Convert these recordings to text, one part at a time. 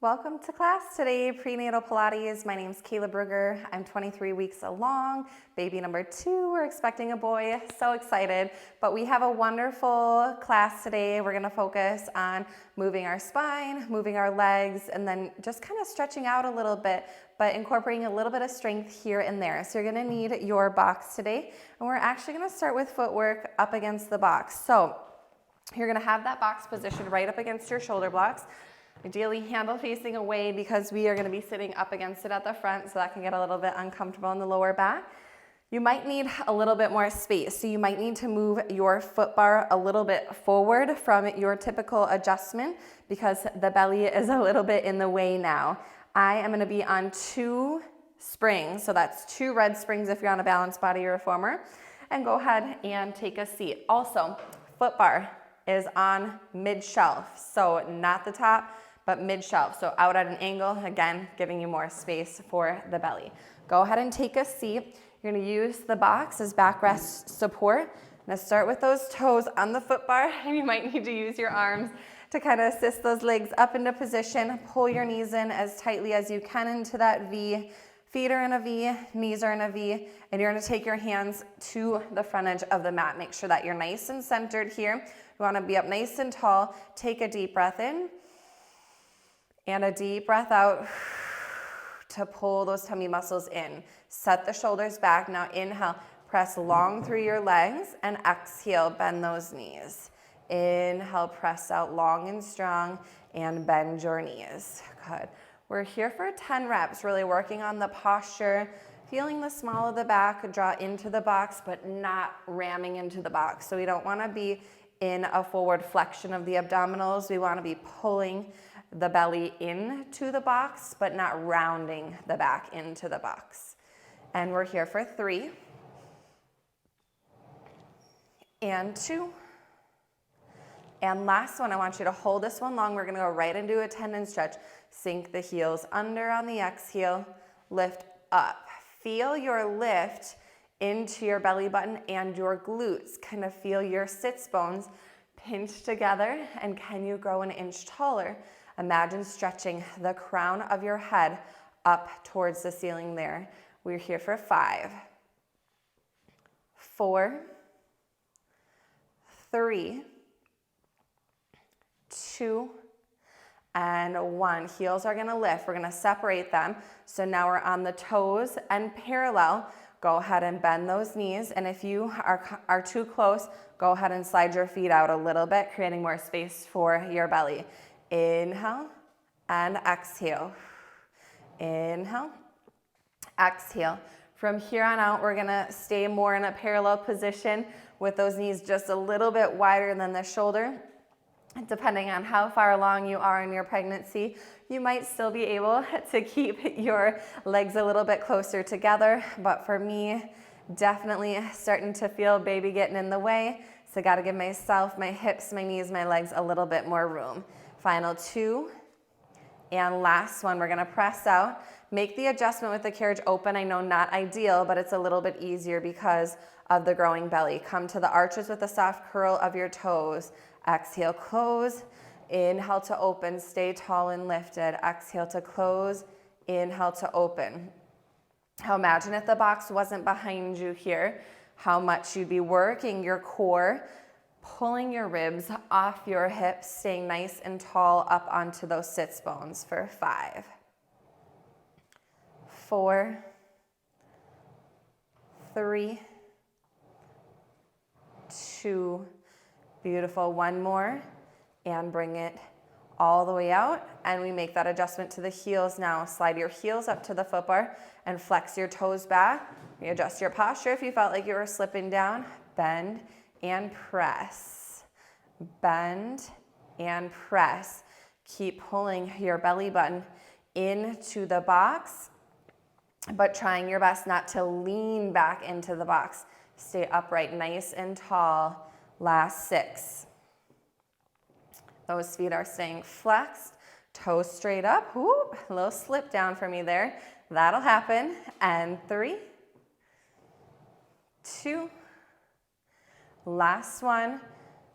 Welcome to class today, Prenatal Pilates. My name's Kayla Brugger. I'm 23 weeks along, baby number 2. We're expecting a boy, so excited. But we have a wonderful class today. We're gonna focus on moving our spine, moving our legs, and then just kind of stretching out a little bit, but incorporating a little bit of strength here and there. So you're gonna need your box today. And we're actually gonna start with footwork up against the box. So you're gonna have that box positioned right up against your shoulder blocks. Ideally handle facing away because we are going to be sitting up against it at the front, so that can get a little bit uncomfortable in the lower back. You might need a little bit more space, so you might need to move your foot bar a little bit forward from your typical adjustment because the belly is a little bit in the way now. I am going to be on 2 springs, so that's 2 red springs if you're on a balanced Body Reformer, and go ahead and take a seat. Also, foot bar is on mid-shelf, so not the top, but mid-shelf, so out at an angle, again, giving you more space for the belly. Go ahead and take a seat. You're gonna use the box as backrest support. I'm gonna start with those toes on the foot bar, and you might need to use your arms to kind of assist those legs up into position. Pull your knees in as tightly as you can into that V. Feet are in a V, knees are in a V, and you're gonna take your hands to the front edge of the mat. Make sure that you're nice and centered here. You wanna be up nice and tall. Take a deep breath in. And a deep breath out to pull those tummy muscles in. Set the shoulders back. Now inhale, press long through your legs, and exhale, bend those knees. Inhale, press out long and strong, and bend your knees. Good. We're here for 10 reps, really working on the posture, feeling the small of the back, draw into the box, but not ramming into the box. So we don't wanna be in a forward flexion of the abdominals. We wanna be pulling the belly into the box, but not rounding the back into the box. And we're here for 3, and 2, and last one. I want you to hold this one long. We're gonna go right into a tendon stretch. Sink the heels under on the exhale, lift up. Feel your lift into your belly button and your glutes. Kind of feel your sits bones pinch together, and can you grow an inch taller? Imagine stretching the crown of your head up towards the ceiling there. We're here for 5, 4, 3, 2, and 1. Heels are gonna lift. We're gonna separate them. So now we're on the toes and parallel. Go ahead and bend those knees. And if you are too close, go ahead and slide your feet out a little bit, creating more space for your belly. Inhale and exhale. Inhale, exhale. From here on out, we're gonna stay more in a parallel position with those knees just a little bit wider than the shoulder. Depending on how far along you are in your pregnancy, you might still be able to keep your legs a little bit closer together. But for me, definitely starting to feel baby getting in the way. So gotta give myself, my hips, my knees, my legs a little bit more room. Final 2, and last one. We're gonna press out. Make the adjustment with the carriage open. I know not ideal, but it's a little bit easier because of the growing belly. Come to the arches with a soft curl of your toes. Exhale, close. Inhale to open. Stay tall and lifted. Exhale to close. Inhale to open. Now imagine if the box wasn't behind you here, how much you'd be working your core, pulling your ribs off your hips, staying nice and tall up onto those sits bones for 5, 4, 3, 2, beautiful. 1 more, and bring it all the way out. And we make that adjustment to the heels now. Slide your heels up to the foot bar and flex your toes back. Readjust your posture if you felt like you were slipping down. Bend and press. Bend and press. Keep pulling your belly button into the box, but trying your best not to lean back into the box. Stay upright, nice and tall. Last 6. Those feet are staying flexed, toes straight up. Whoop, a little slip down for me there. That'll happen. And 3, 2, last one.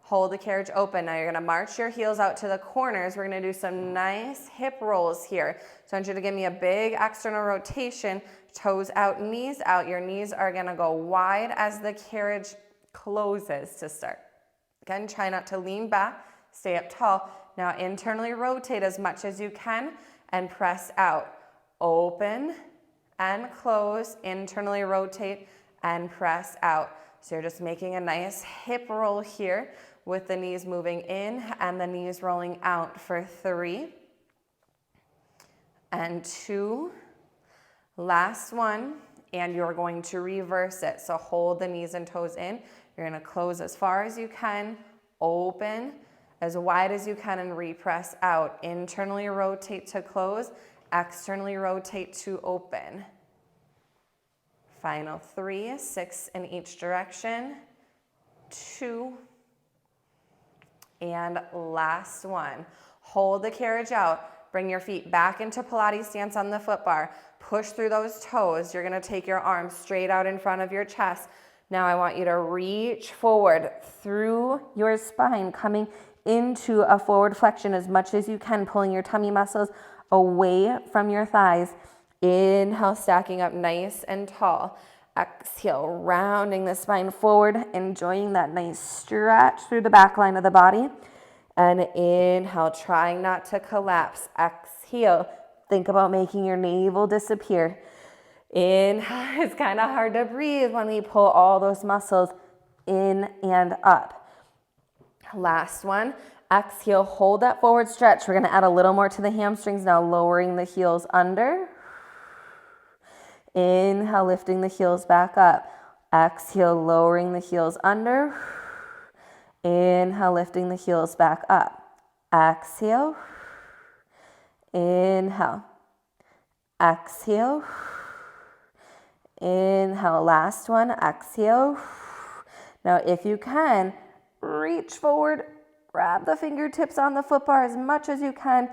Hold the carriage open. Now you're gonna march your heels out to the corners. We're gonna do some nice hip rolls here. So I want you to give me a big external rotation, toes out, knees out. Your knees are gonna go wide as the carriage closes to start. Again, try not to lean back, stay up tall. Now internally rotate as much as you can and press out. Open and close, internally rotate and press out. So you're just making a nice hip roll here with the knees moving in and the knees rolling out for 3 and 2. Last one, and you're going to reverse it. So hold the knees and toes in. You're gonna close as far as you can, open as wide as you can, and repress out. Internally rotate to close, externally rotate to open. Final 3, 6 in each direction, 2, and last one. Hold the carriage out. Bring your feet back into Pilates stance on the foot bar. Push through those toes. You're gonna take your arms straight out in front of your chest. Now I want you to reach forward through your spine, coming into a forward flexion as much as you can, pulling your tummy muscles away from your thighs. Inhale, stacking up nice and tall. Exhale, rounding the spine forward, enjoying that nice stretch through the back line of the body. And inhale, trying not to collapse. Exhale, think about making your navel disappear. Inhale, it's kind of hard to breathe when we pull all those muscles in and up. Last one. Exhale, hold that forward stretch. We're going to add a little more to the hamstrings now, lowering the heels under. Inhale, lifting the heels back up. Exhale, lowering the heels under. Inhale, lifting the heels back up. Exhale. Inhale. Exhale. Inhale. Last one. Exhale. Now, if you can, reach forward. Grab the fingertips on the foot bar as much as you can.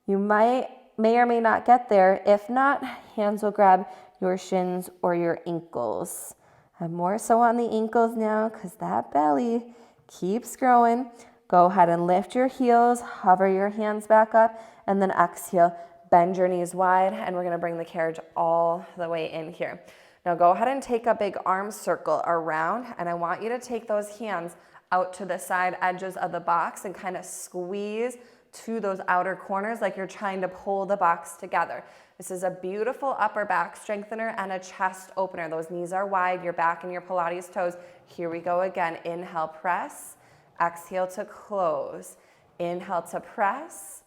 You may or may not get there. If not, hands will grab your shins or your ankles. I'm more so on the ankles now because that belly keeps growing. Go ahead and lift your heels, hover your hands back up, and then exhale, bend your knees wide, and we're gonna bring the carriage all the way in here. Now go ahead and take a big arm circle around, and I want you to take those hands out to the side edges of the box and kind of squeeze to those outer corners like you're trying to pull the box together. This is a beautiful upper back strengthener and a chest opener. Those knees are wide, your back and your Pilates toes. Here we go again. Inhale, press. Exhale to close. Inhale to press.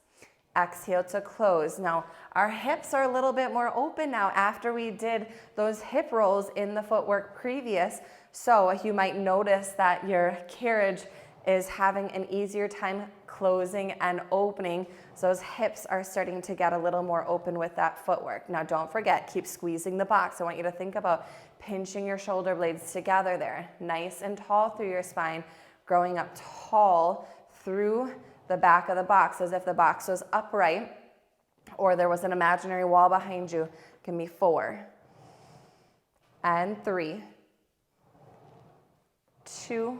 Exhale to close. Now, our hips are a little bit more open now after we did those hip rolls in the footwork previous. So you might notice that your carriage is having an easier time closing and opening. So those hips are starting to get a little more open with that footwork. Now don't forget, keep squeezing the box. I want you to think about pinching your shoulder blades together there. Nice and tall through your spine, growing up tall through the back of the box as if the box was upright or there was an imaginary wall behind you. Give me 4 and 3, 2,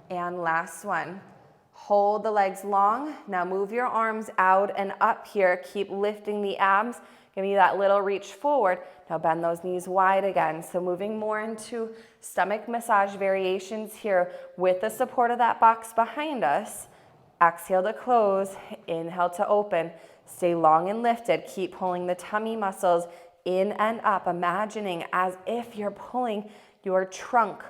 and last one. Hold the legs long. Now move your arms out and up here. Keep lifting the abs. Give me that little reach forward. Now bend those knees wide again. So moving more into stomach massage variations here with the support of that box behind us. Exhale to close. Inhale to open. Stay long and lifted. Keep pulling the tummy muscles in and up, imagining as if you're pulling your trunk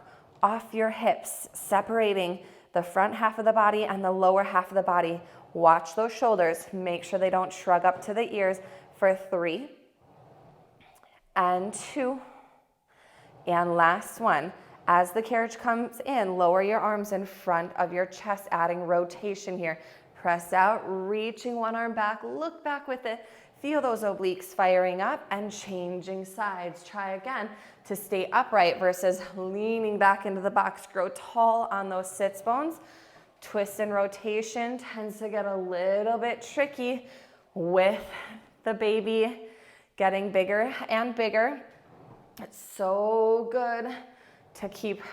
off your hips, separating the front half of the body and the lower half of the body. Watch those shoulders. Make sure they don't shrug up to the ears for 3 and 2. And last one. As the carriage comes in, lower your arms in front of your chest, adding rotation here. Press out, reaching one arm back, look back with it. Feel those obliques firing up and changing sides. Try again to stay upright versus leaning back into the box. Grow tall on those sits bones. Twist and rotation tends to get a little bit tricky with the baby getting bigger and bigger. It's so good to keep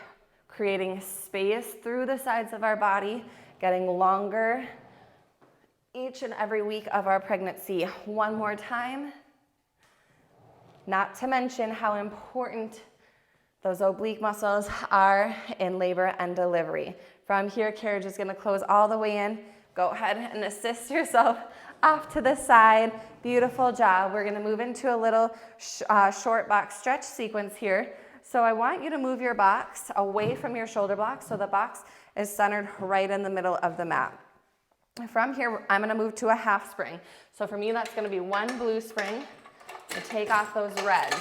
creating space through the sides of our body, getting longer each and every week of our pregnancy. One more time. Not to mention how important those oblique muscles are in labor and delivery. From here, carriage is gonna close all the way in. Go ahead and assist yourself off to the side. Beautiful job. We're gonna move into a little short box stretch sequence here. So I want you to move your box away from your shoulder block so the box is centered right in the middle of the mat. From here, I'm gonna move to a half spring. So for me, that's gonna be one blue spring to take off those reds.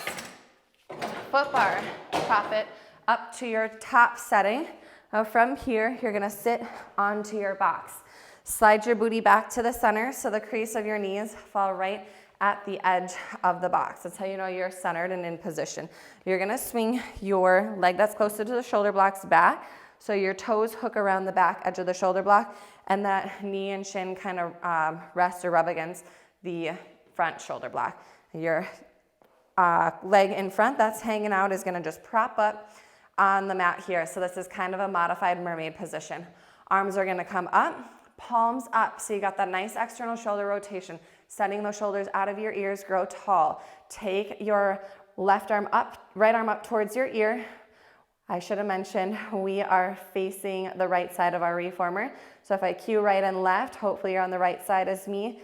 Foot bar, prop it up to your top setting. Now from here, you're gonna sit onto your box. Slide your booty back to the center so the crease of your knees fall right at the edge of the box. That's how you know you're centered and in position. You're gonna swing your leg that's closer to the shoulder blocks back, so your toes hook around the back edge of the shoulder block, and that knee and shin kind of rest or rub against the front shoulder block. Your leg in front that's hanging out is gonna just prop up on the mat here. So this is kind of a modified mermaid position. Arms are gonna come up, palms up, so you got that nice external shoulder rotation, sending those shoulders out of your ears, grow tall. Take your left arm up, right arm up towards your ear. I should have mentioned we are facing the right side of our reformer. So if I cue right and left, hopefully you're on the right side as me.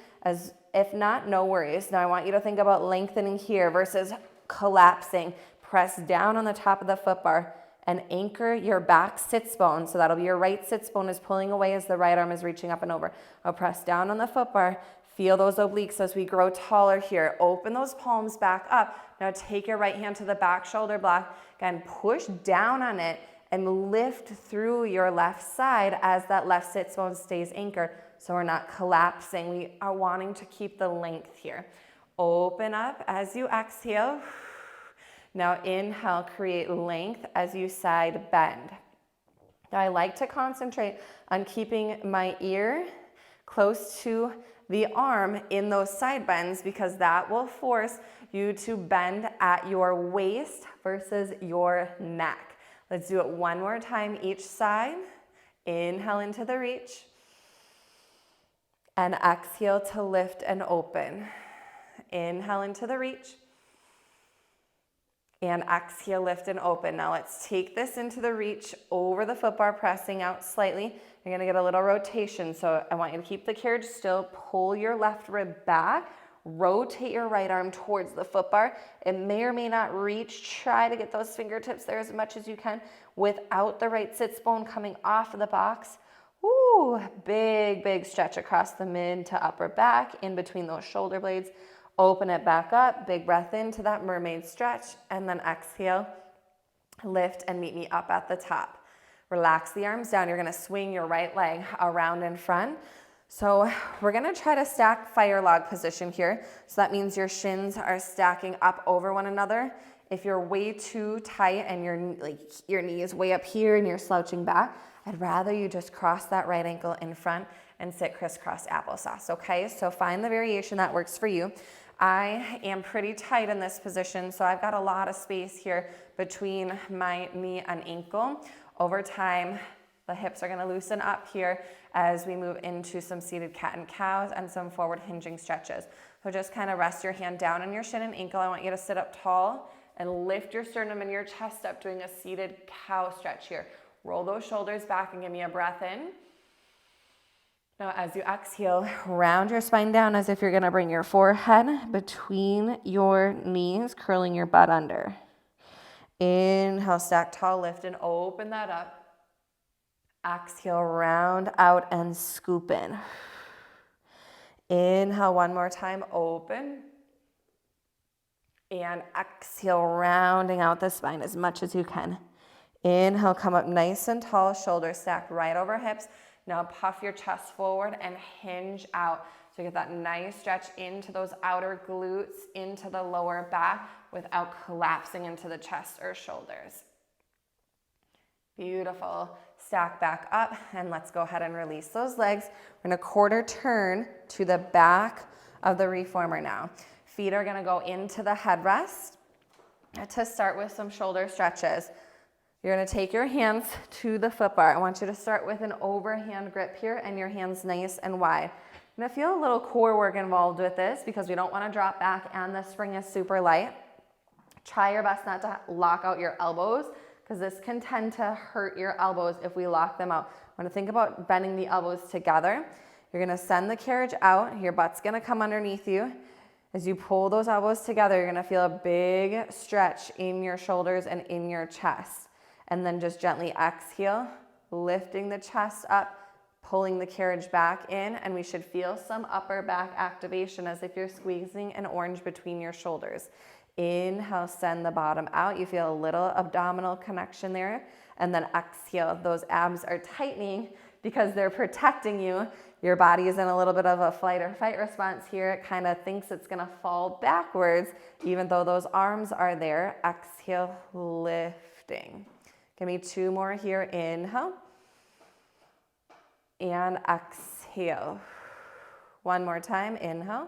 If not, no worries. Now I want you to think about lengthening here versus collapsing. Press down on the top of the foot bar and anchor your back sits bone. So that'll be your right sits bone is pulling away as the right arm is reaching up and over. I'll press down on the foot bar. Feel those obliques as we grow taller here. Open those palms back up. Now take your right hand to the back shoulder block. Again, push down on it and lift through your left side as that left sits bone stays anchored. So we're not collapsing. We are wanting to keep the length here. Open up as you exhale. Now inhale, create length as you side bend. Now I like to concentrate on keeping my ear close to the arm in those side bends because that will force you to bend at your waist versus your neck. Let's do it one more time each side. Inhale into the reach. And exhale to lift and open. Inhale into the reach. And exhale, lift and open. Now let's take this into the reach over the foot bar, pressing out slightly. You're gonna get a little rotation. So I want you to keep the carriage still. Pull your left rib back. Rotate your right arm towards the foot bar. It may or may not reach. Try to get those fingertips there as much as you can without the right sits bone coming off of the box. Ooh, big, big stretch across the mid to upper back in between those shoulder blades. Open it back up, big breath into that mermaid stretch, and then exhale, lift and meet me up at the top. Relax the arms down. You're gonna swing your right leg around in front. So we're gonna try to stack fire log position here. So that means your shins are stacking up over one another. If you're way too tight and your knee is way up here and you're slouching back, I'd rather you just cross that right ankle in front and sit crisscross applesauce, okay? So find the variation that works for you. I am pretty tight in this position, so I've got a lot of space here between my knee and ankle. Over time, the hips are gonna loosen up here as we move into some seated cat and cows and some forward hinging stretches. So just kind of rest your hand down on your shin and ankle. I want you to sit up tall and lift your sternum and your chest up, doing a seated cow stretch here. Roll those shoulders back and give me a breath in. Now as you exhale, round your spine down as if you're gonna bring your forehead between your knees, curling your butt under. Inhale, stack tall, lift and open that up. Exhale, round out and scoop in. Inhale one more time, open. And exhale, rounding out the spine as much as you can. Inhale, come up nice and tall, shoulders stacked right over hips. Now puff your chest forward and hinge out. So you get that nice stretch into those outer glutes, into the lower back without collapsing into the chest or shoulders. Beautiful. Stack back up and let's go ahead and release those legs. We're gonna quarter turn to the back of the reformer now. Feet are gonna go into the headrest to start with some shoulder stretches. You're gonna take your hands to the foot bar. I want you to start with an overhand grip here and your hands nice and wide. You're gonna feel a little core work involved with this because we don't wanna drop back and the spring is super light. Try your best not to lock out your elbows because this can tend to hurt your elbows if we lock them out. I wanna think about bending the elbows together. You're gonna send the carriage out. Your butt's gonna come underneath you. As you pull those elbows together, you're gonna feel a big stretch in your shoulders and in your chest. And then just gently exhale, lifting the chest up, pulling the carriage back in, and we should feel some upper back activation as if you're squeezing an orange between your shoulders. Inhale, send the bottom out. You feel a little abdominal connection there. And then exhale, those abs are tightening because they're protecting you. Your body is in a little bit of a flight or fight response here. It kind of thinks it's gonna fall backwards, even though those arms are there. Exhale, lifting. Give me 2 more here. Inhale. And exhale. 1 more time. Inhale.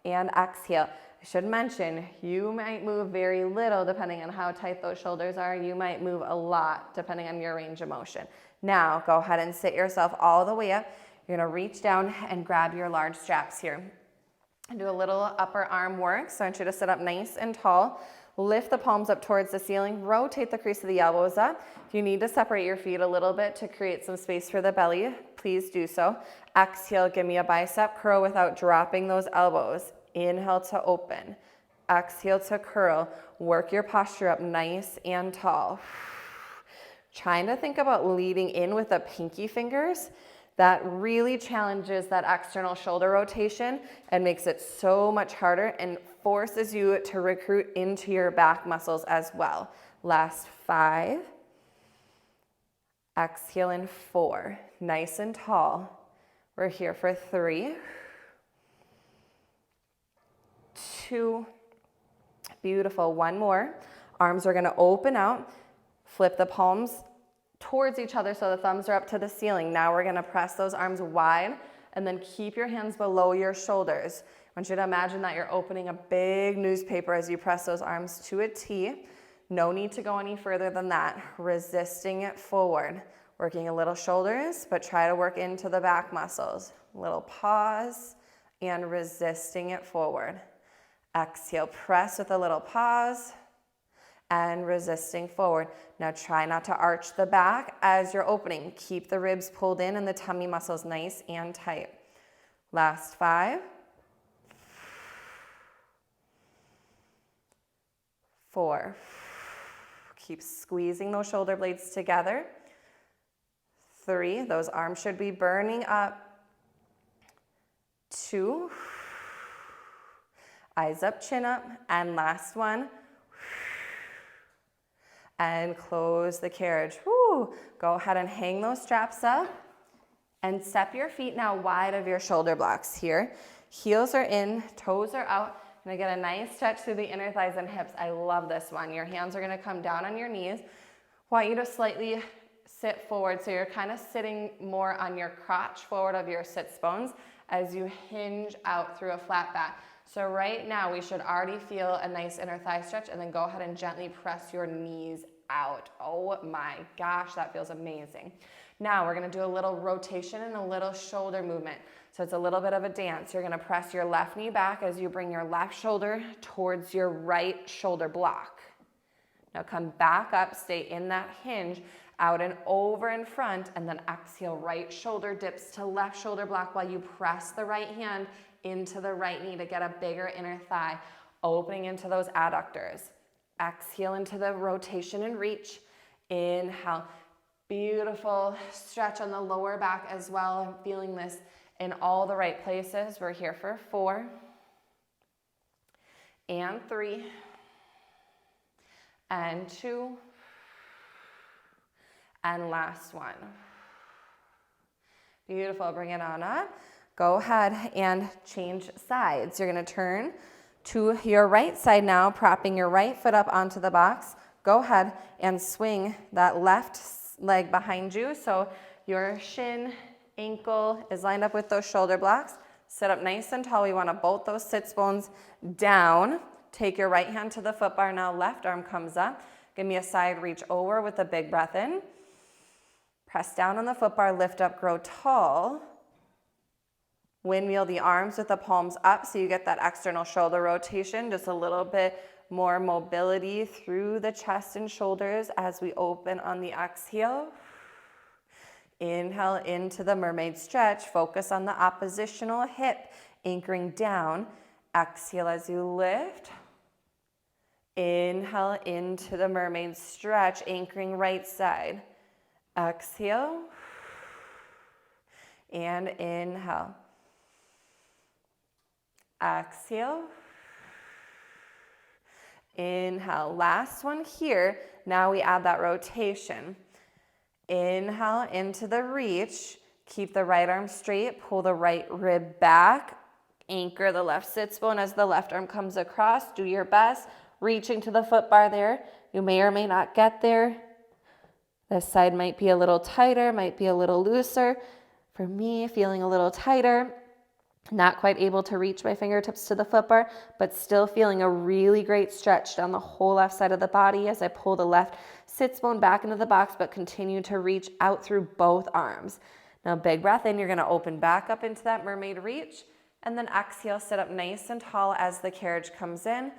And exhale. I should mention, you might move very little depending on how tight those shoulders are. You might move a lot depending on your range of motion. Now, go ahead and sit yourself all the way up. You're gonna reach down and grab your large straps here. And do a little upper arm work. So I want you to sit up nice and tall. Lift the palms up towards the ceiling. Rotate the crease of the elbows up. If you need to separate your feet a little bit to create some space for the belly, please do so. Exhale, give me a bicep curl without dropping those elbows. Inhale to open. Exhale to curl. Work your posture up nice and tall. Trying to think about leading in with the pinky fingers. That really challenges that external shoulder rotation and makes it so much harder and forces you to recruit into your back muscles as well. Last 5. Exhale in 4. Nice and tall. We're here for 3. 2. Beautiful. 1 more. Arms are going to open out. Flip the palms towards each other so the thumbs are up to the ceiling. Now we're gonna press those arms wide and then keep your hands below your shoulders. I want you to imagine that you're opening a big newspaper as you press those arms to a T. No need to go any further than that. Resisting it forward. Working a little shoulders, but try to work into the back muscles. A little pause and resisting it forward. Exhale, press with a little pause and resisting forward. Now try not to arch the back as you're opening. Keep the ribs pulled in and the tummy muscles nice and tight. Last 5. 4. Keep squeezing those shoulder blades together. 3. Those arms should be burning up. 2. Eyes up, chin up. And last one. And close the carriage. Woo. Go ahead and hang those straps up and step your feet now wide of your shoulder blocks here. Heels are in, toes are out. And I get a nice stretch through the inner thighs and hips. I love this one. Your hands are gonna come down on your knees. Want you to slightly sit forward. So you're kind of sitting more on your crotch forward of your sits bones as you hinge out through a flat back. So right now we should already feel a nice inner thigh stretch, and then go ahead and gently press your knees out. Oh my gosh, that feels amazing. Now we're gonna do a little rotation and a little shoulder movement. So it's a little bit of a dance. You're gonna press your left knee back as you bring your left shoulder towards your right shoulder block. Now come back up, stay in that hinge, out and over in front, and then exhale, right shoulder dips to left shoulder block while you press the right hand into the right knee to get a bigger inner thigh, opening into those adductors. Exhale into the rotation and reach. Inhale, beautiful stretch on the lower back as well. I'm feeling this in all the right places. We're here for 4 and 3 and 2 and last one. Beautiful, bring it on up. Go ahead and change sides. You're gonna turn to your right side now, propping your right foot up onto the box. Go ahead and swing that left leg behind you so your shin, ankle is lined up with those shoulder blocks. Sit up nice and tall. We wanna bolt those sits bones down. Take your right hand to the foot bar now, left arm comes up. Give me a side reach over with a big breath in. Press down on the foot bar, lift up, grow tall. Windmill the arms with the palms up so you get that external shoulder rotation, just a little bit more mobility through the chest and shoulders as we open on the exhale. Inhale into the mermaid stretch. Focus on the oppositional hip, anchoring down. Exhale as you lift. Inhale into the mermaid stretch, anchoring right side. Exhale. And inhale. Exhale. Inhale. Last one here. Now we add that rotation. Inhale into the reach. Keep the right arm straight. Pull the right rib back. Anchor the left sits bone as the left arm comes across. Do your best. Reaching to the foot bar there. You may or may not get there. This side might be a little tighter, might be a little looser. For me, feeling a little tighter. Not quite able to reach my fingertips to the foot bar, but still feeling a really great stretch down the whole left side of the body as I pull the left sits bone back into the box, but continue to reach out through both arms. Now, big breath in. You're going to open back up into that mermaid reach, and then exhale, sit up nice and tall as the carriage comes in.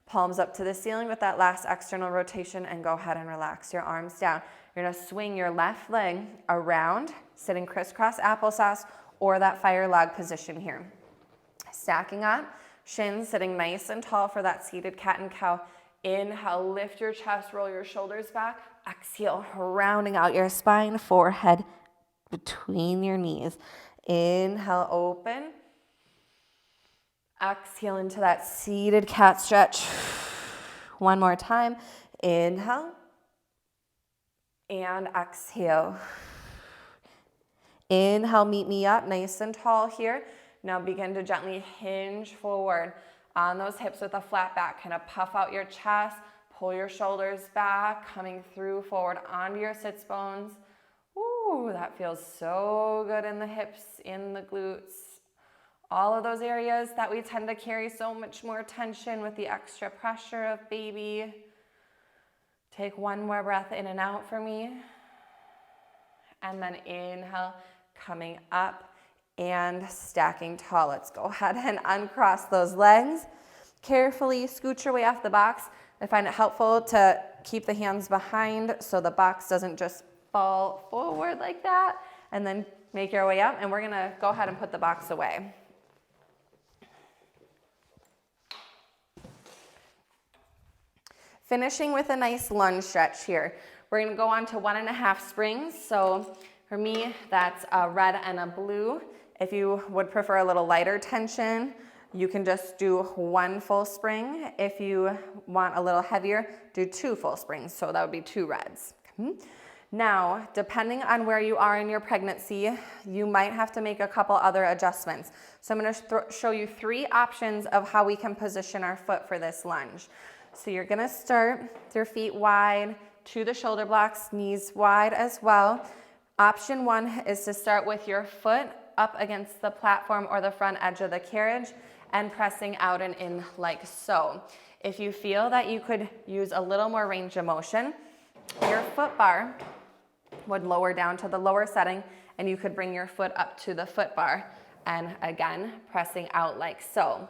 Palms up to the ceiling with that last external rotation, and go ahead and relax your arms down. You're going to swing your left leg around, sitting crisscross applesauce, or that fire log position here. Stacking up, shins sitting nice and tall for that seated cat and cow. Inhale, lift your chest, roll your shoulders back. Exhale, rounding out your spine, forehead between your knees. Inhale, open. Exhale into that seated cat stretch. One more time. Inhale. And exhale. Inhale, meet me up, nice and tall here. Now begin to gently hinge forward on those hips with a flat back. Kind of puff out your chest, pull your shoulders back, coming through forward onto your sits bones. Ooh, that feels so good in the hips, in the glutes. All of those areas that we tend to carry so much more tension with the extra pressure of baby. Take one more breath in and out for me. And then inhale, coming up and stacking tall. Let's go ahead and uncross those legs. Carefully scoot your way off the box. I find it helpful to keep the hands behind so the box doesn't just fall forward like that. And then make your way up, and we're gonna go ahead and put the box away. Finishing with a nice lunge stretch here. We're gonna go on to 1.5 springs. So for me, that's a red and a blue. If you would prefer a little lighter tension, you can just do 1 full spring. If you want a little heavier, do 2 full springs. So that would be 2 reds. Now, depending on where you are in your pregnancy, you might have to make a couple other adjustments. So I'm gonna show you 3 options of how we can position our foot for this lunge. So you're gonna start with your feet wide to the shoulder blocks, knees wide as well. Option 1 is to start with your foot up against the platform or the front edge of the carriage and pressing out and in like so. If you feel that you could use a little more range of motion, your foot bar would lower down to the lower setting, and you could bring your foot up to the foot bar and again pressing out like so.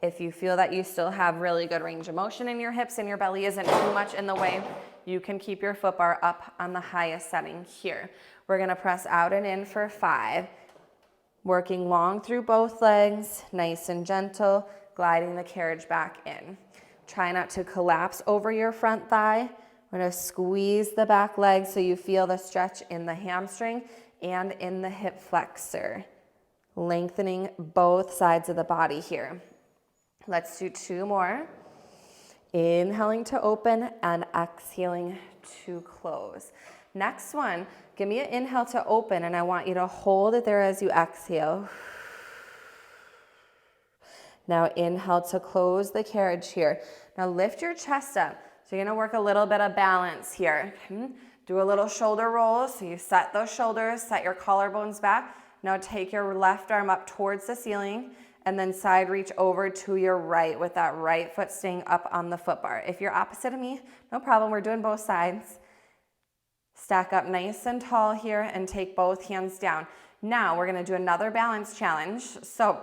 If you feel that you still have really good range of motion in your hips and your belly isn't too much in the way, you can keep your foot bar up on the highest setting here. We're gonna press out and in for 5. Working long through both legs, nice and gentle, gliding the carriage back in. Try not to collapse over your front thigh. We're gonna squeeze the back leg so you feel the stretch in the hamstring and in the hip flexor. Lengthening both sides of the body here. Let's do 2 more. Inhaling to open and exhaling to close. Next one, give me an inhale to open, and I want you to hold it there as you exhale. Now inhale to close the carriage here. Now lift your chest up. So you're gonna work a little bit of balance here. Do a little shoulder roll, so you set those shoulders, set your collarbones back, Now take your left arm up towards the ceiling and then side reach over to your right with that right foot staying up on the foot bar. If you're opposite of me, no problem, we're doing both sides. Stack up nice and tall here and take both hands down. Now we're gonna do another balance challenge. So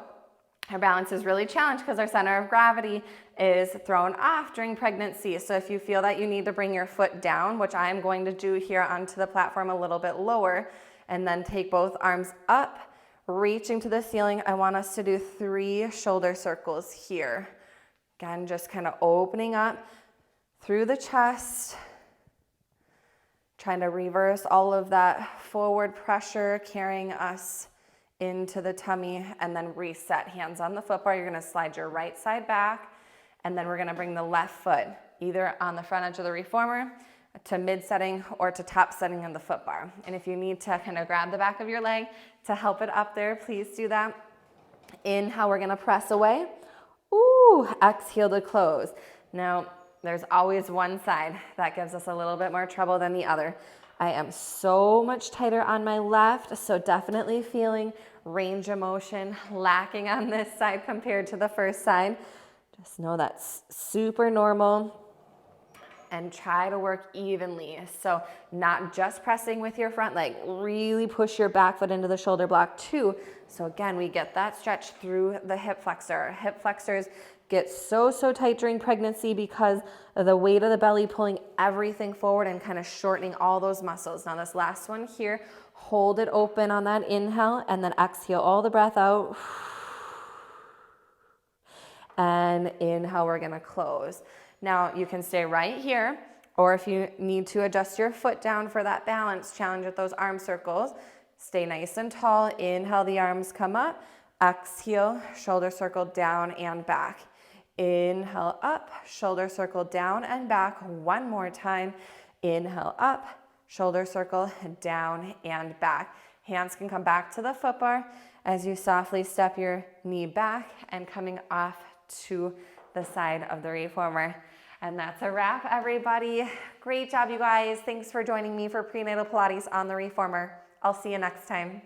our balance is really challenged because our center of gravity is thrown off during pregnancy. So if you feel that you need to bring your foot down, which I am going to do here onto the platform a little bit lower, and then take both arms up, reaching to the ceiling, I want us to do 3 shoulder circles here. Again, just kind of opening up through the chest, trying to reverse all of that forward pressure, carrying us into the tummy, and then reset. Hands on the foot bar. You're gonna slide your right side back, and then we're gonna bring the left foot either on the front edge of the reformer to mid setting or to top setting on the foot bar. And if you need to kind of grab the back of your leg to help it up there, please do that. Inhale, we're gonna press away. Ooh, exhale to close. Now, there's always one side that gives us a little bit more trouble than the other. I am so much tighter on my left, so definitely feeling range of motion lacking on this side compared to the first side. Just know that's super normal and try to work evenly. So not just pressing with your front leg, really push your back foot into the shoulder block too. So again, we get that stretch through the hip flexor. Hip flexors get so tight during pregnancy because of the weight of the belly pulling everything forward and kind of shortening all those muscles. Now this last one here, hold it open on that inhale and then exhale all the breath out. And inhale, we're gonna close. Now you can stay right here, or if you need to adjust your foot down for that balance challenge with those arm circles, stay nice and tall. Inhale, the arms come up. Exhale, shoulder circle down and back. Inhale up, shoulder circle down and back. One more time. Inhale up, shoulder circle down and back. Hands can come back to the foot bar as you softly step your knee back and coming off to the side of the reformer. And that's a wrap, everybody. Great job, you guys. Thanks for joining me for Prenatal Pilates on the reformer. I'll see you next time.